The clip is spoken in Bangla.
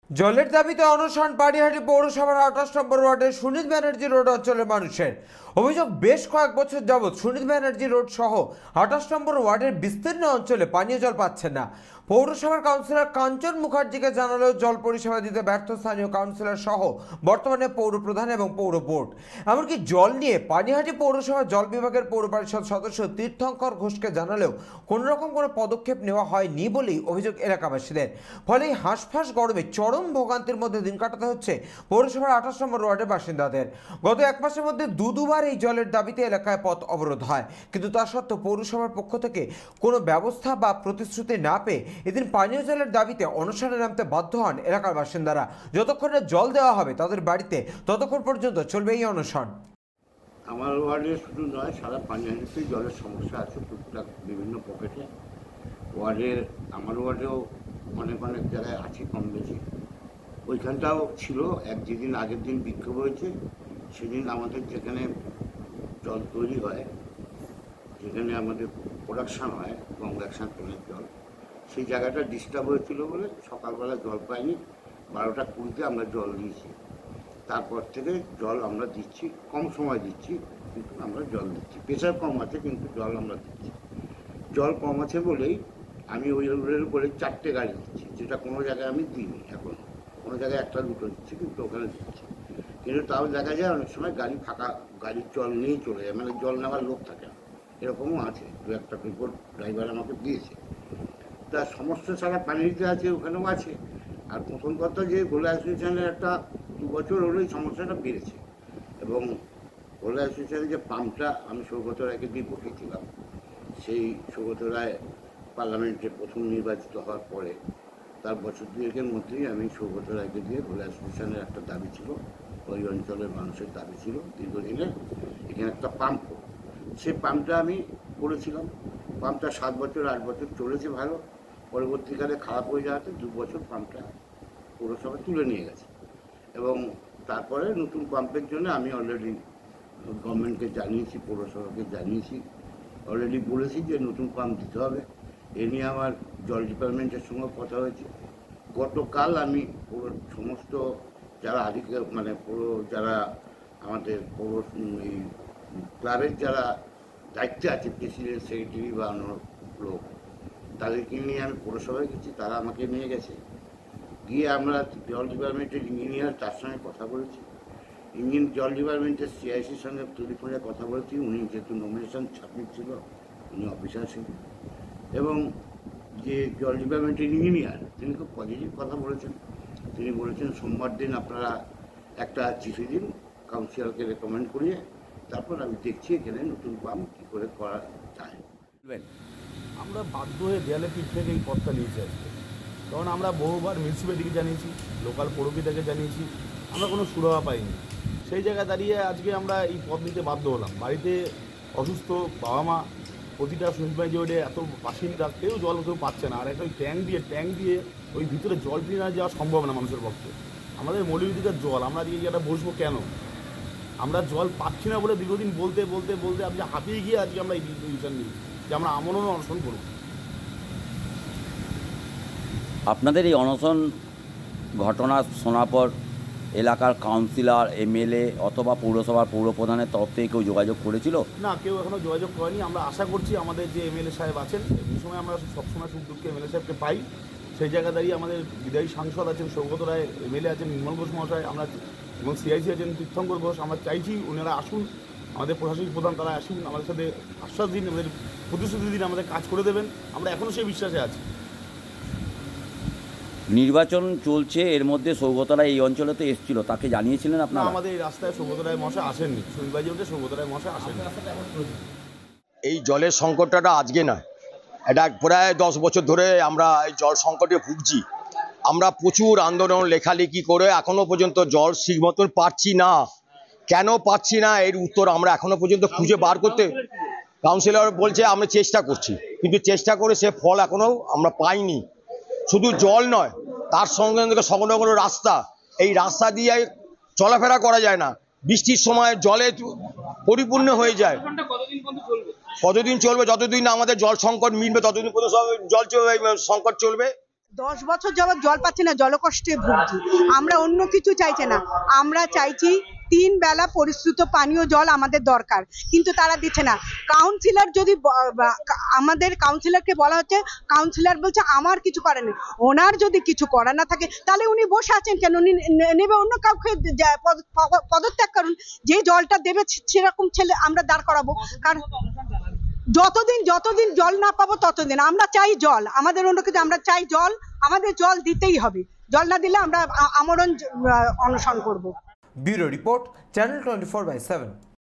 জলের দাবিতে অনশন পানিহাটি পৌরসভার ২৮ নম্বর ওয়ার্ডের সুনীত ব্যানার্জি রোড অঞ্চলের মানুষের অভিযোগ, বেশ কয়েক বছর যাবৎ সুনীত ব্যানার্জি রোড সহ ২৮ নম্বর ওয়ার্ডের বিস্তীর্ণ অঞ্চলে পানীয় জল পাচ্ছেন না। পৌরসভার কাউন্সিলর কাঞ্চন মুখার্জিকে জানালেও জল পরিষেবা দিতে ব্যর্থ স্থানীয় কাউন্সিলর সহ বর্তমানে পৌর প্রধান এবং পৌর বোর্ড। এমনকি জল নিয়ে পানিহাটি পৌরসভার জল বিভাগের পৌর পরিষদ সদস্য তীর্থঙ্কর ঘোষকে জানালেও কোনোরকম কোনো পদক্ষেপ নেওয়া হয়নি বলেই অভিযোগ এলাকাবাসীদের। ফলে এই হাঁসফাঁস গরমে চরম ভোগান্তির মধ্যে দিন কাটাতে হচ্ছে পৌরসভার ২৮ নম্বর ওয়ার্ডের বাসিন্দাদের। গত এক মাসের মধ্যে দুবার এই জলের দাবিতে এলাকায় পথ অবরোধ হয়, কিন্তু তা সত্ত্বেও পৌরসভার পক্ষ থেকে কোনো ব্যবস্থা বা প্রতিশ্রুতি না পেয়ে এদিন পানীয় জলের দাবিতে অনশনে নামতে বাধ্য হন এলাকার বাসিন্দারা। যতক্ষণ না জল দেওয়া হবে তাদের বাড়িতে, ততক্ষণ পর্যন্ত চলবে এই অনশন। আমার ওয়ার্ডে শুধু নয়, সারা পানিহাটিতেই জলের সমস্যা আছে টুকটাক বিভিন্ন পকেটে। ওয়ার্ডের আমার ওয়ার্ডেও অনেক জায়গায় আছে কম বেশি। ওইখানটাও ছিল যেদিন আগের দিন বিক্ষোভ হয়েছে সেদিন আমাদের যেখানে জল তৈরি হয়, যেখানে আমাদের প্রোডাকশান হয় গঙ্গা সাঁকনের জল, সেই জায়গাটা ডিস্টার্ব হয়েছিল বলে সকালবেলা জল পাইনি। 12টা 20 আমরা জল দিয়েছি। তারপর থেকে জল আমরা দিচ্ছি, কম সময় দিচ্ছি কিন্তু আমরা জল দিচ্ছি। প্রেশার কম আছে কিন্তু জল আমরা দিচ্ছি। জল কম আছে বলেই আমি ওই রোডের উপরে 4টে গাড়ি দিচ্ছি, যেটা কোনো জায়গায় আমি দিইনি। এখন কোনো জায়গায় 1টা 2টো দিচ্ছি, কিন্তু ওখানে দিচ্ছি। কিন্তু তাও দেখা যায় অনেক সময় গাড়ি ফাঁকা, গাড়ির জল নিয়েই চলে যায়, মানে জল নেওয়ার লোক থাকে না, এরকমও আছে। 2-1টা রিপোর্ট ড্রাইভার আমাকে দিয়েছে। তা সমস্যা সারা পানিতে আছে, ওখানেও আছে। আর প্রথম কথা যে গোলা অ্যাসোসিয়েশনের একটা 2 বছর হলেই সমস্যাটা বেড়েছে। এবং গোলা অ্যাসোসিয়েশনের যে পাম্পটা আমি সৌগত রায়কে দিয়ে বসেছিলাম, সেই সৌগত রায় পার্লামেন্টে প্রথম নির্বাচিত হওয়ার পরে তার বছর 2-এর মধ্যেই আমি সৌগত রায়কে দিয়ে গোলা অ্যাসোসিয়েশনের একটা দাবি ছিল, ওই অঞ্চলের মানুষের দাবি ছিল দীর্ঘদিনের, এখানে একটা পাম্প। সেই পাম্পটা আমি করেছিলাম। পাম্পটা 7 বছর 8 বছর চলেছে ভালো। পরবর্তীকালে খারাপ হয়ে যাওয়াতে 2 বছর পাম্পটা পৌরসভা তুলে নিয়ে গেছে। এবং তারপরে নতুন পাম্পের জন্য আমি অলরেডি গভর্নমেন্টকে জানিয়েছি, পৌরসভাকে জানিয়েছি, অলরেডি বলেছি যে নতুন পাম্প দিতে হবে। এ নিয়ে আমার জল ডিপার্টমেন্টের সঙ্গে কথা হয়েছে। গতকাল আমি পুরো সমস্ত যারা আধিকারিক, মানে পুরো যারা আমাদের পৌর এই ক্লাবের যারা দায়িত্বে আছে, প্রেসিডেন্ট, সেক্রেটারি বা অন্য লোক, তাদেরকে নিয়ে আমি পৌরসভায় গেছি। তারা আমাকে নিয়ে গেছে, গিয়ে আমরা জল ডিপার্টমেন্টের ইঞ্জিনিয়ার, তার সঙ্গে কথা বলেছি। জল ডিপার্টমেন্টের সিআইসির সঙ্গে টেলিফোনে কথা বলেছি। উনি যেহেতু নমিনেশন সাবমিট ছিল, উনি অফিসার ছিলেন। এবং যে জল ডিপার্টমেন্টের ইঞ্জিনিয়ার, তিনি খুব পজিটিভ কথা বলেছেন। তিনি বলেছেন সোমবার দিন আপনারা একটা চিঠি দিন কাউন্সিলরকে রেকমেন্ড করিয়ে, তারপর আমি দেখছি এখানে নতুন পাম্প কী করে করা যায়। আমরা বাধ্য হয়ে দেয়ালে পিঠ থেকে এই পথটা নিয়েছি আজকে। কারণ আমরা বহুবার মিউনিসিপ্যালিটিকে জানিয়েছি, লোকাল পৌরপিতাকে জানিয়েছি, আমরা কোনো সুরাহা পাইনি। সেই জায়গায় দাঁড়িয়ে আজকে আমরা এই পথ নিতে বাধ্য হলাম। বাড়িতে অসুস্থ বাবা মা, প্রতিটা সুনীতবাই রোডে এত বাসিন্দা, কেউ জল কেউ পাচ্ছে না। আর একটা ওই ট্যাঙ্ক দিয়ে ওই ভিতরে জল নিয়ে না যাওয়া সম্ভব না মানুষের পক্ষে। আমাদের মৌলিক অধিকার জল, আমরা আজকে এটা বসবো কেন? আমরা জল পাচ্ছি না বলে দীর্ঘদিন বলতে আজকে হাঁপিয়ে গিয়ে আজকে আমরা এই ডিসিশন নিই যে আমরা আমরণ অনশন করব। আপনাদের এই অনশন ঘটনা শোনার পর এলাকার কাউন্সিলর, এমএলএ অথবা পৌরসভার পৌরপ্রধানের তরফ থেকে কেউ যোগাযোগ করেছিল? না, কেউ এখনও যোগাযোগ করেনি। আমরা আশা করছি আমাদের যে এমএলএ সাহেব আছেন, এই সময় আমরা সবসময় সুখ দুঃখে এমএলএ সাহেবকে পাই। সেই জায়গা দাঁড়িয়ে আমাদের বিদায়ী সাংসদ আছেন সৌগত রায়, এমএলএ আছেন নির্মল ঘোষ মহাশয়, আমরা এবং সিআইসি আছেন তীর্থঙ্কর ঘোষ। আমরা চাইছি ওনারা আসুন, আমাদের প্রশাসনিক প্রধান তারা আসুন, আমাদের সাথে আশ্বাস দিন, আমাদের প্রতিশ্রুতি দিন, আমাদের কাজ করে দেবেন। আমরা এখনও সেই বিশ্বাসে আছি। নির্বাচন চলছে, এর মধ্যে সৌগত রায় এই অঞ্চলে তো এসেছিল, তাকে জানিয়েছিলেন আপনারা? আমাদের এই রাস্তায় সৌগত রায় মশাই আসেননি, সুনীতবাই রোডে সৌগত রায় মশাই আসেননি। এই জলের সংকটটা আজকে নয়, এটা প্রায় 10 বছর ধরে আমরা এই জল সংকটে ভুগছি। আমরা প্রচুর আন্দোলন লেখালেখি করে এখনো পর্যন্ত জল ঠিক মতন পাচ্ছি না। কেন পাচ্ছি না এর উত্তর আমরা এখনো পর্যন্ত খুঁজে বার করতে, কাউন্সিলর বলছে আমরা চেষ্টা করছি, কিন্তু চেষ্টা করে সে ফল এখনো আমরা পাইনি। শুধু জল নয়, তার সঙ্গে সংলগ্ন রাস্তা, এই রাস্তা দিয়ে চলাফেরা করা যায় না। বৃষ্টির সময় জলে পরিপূর্ণ হয়ে যায়। কতদিন চলবে? যতদিন না আমাদের জল সংকট মিটবে ততদিন পর্যন্ত জল সংকট চলবে। 10 বছর যাবৎ জল পাচ্ছি না, জলকষ্টে ভুগছি। আমরা অন্য কিছু চাইছি না, আমরা চাইছি 3 বেলা পরিশ্রুত পানীয় জল আমাদের দরকার, কিন্তু তারা দিচ্ছে না। কাউন্সিলর যদি আমাদের কাউন্সিলরকে বলা হচ্ছে, কাউন্সিলর বলছে আমার কিছু করার নেই। ওনার যদি কিছু করার না থাকে তাহলে উনি বসে আছেন কেন? উনি নেবে অন্য কাউকে পদত্যাগ করুন, যে জলটা দেবে সেরকম ছেলে আমরা দাঁড় করাবো। কারণ যতদিন জল না পাবো ততদিন আমরা চাই জল, আমাদের অন্য কিছু, আমরা চাই জল, আমাদের জল দিতেই হবে। জল না দিলে আমরা আমরণ অনশন করব। Bureau report, channel 24/7।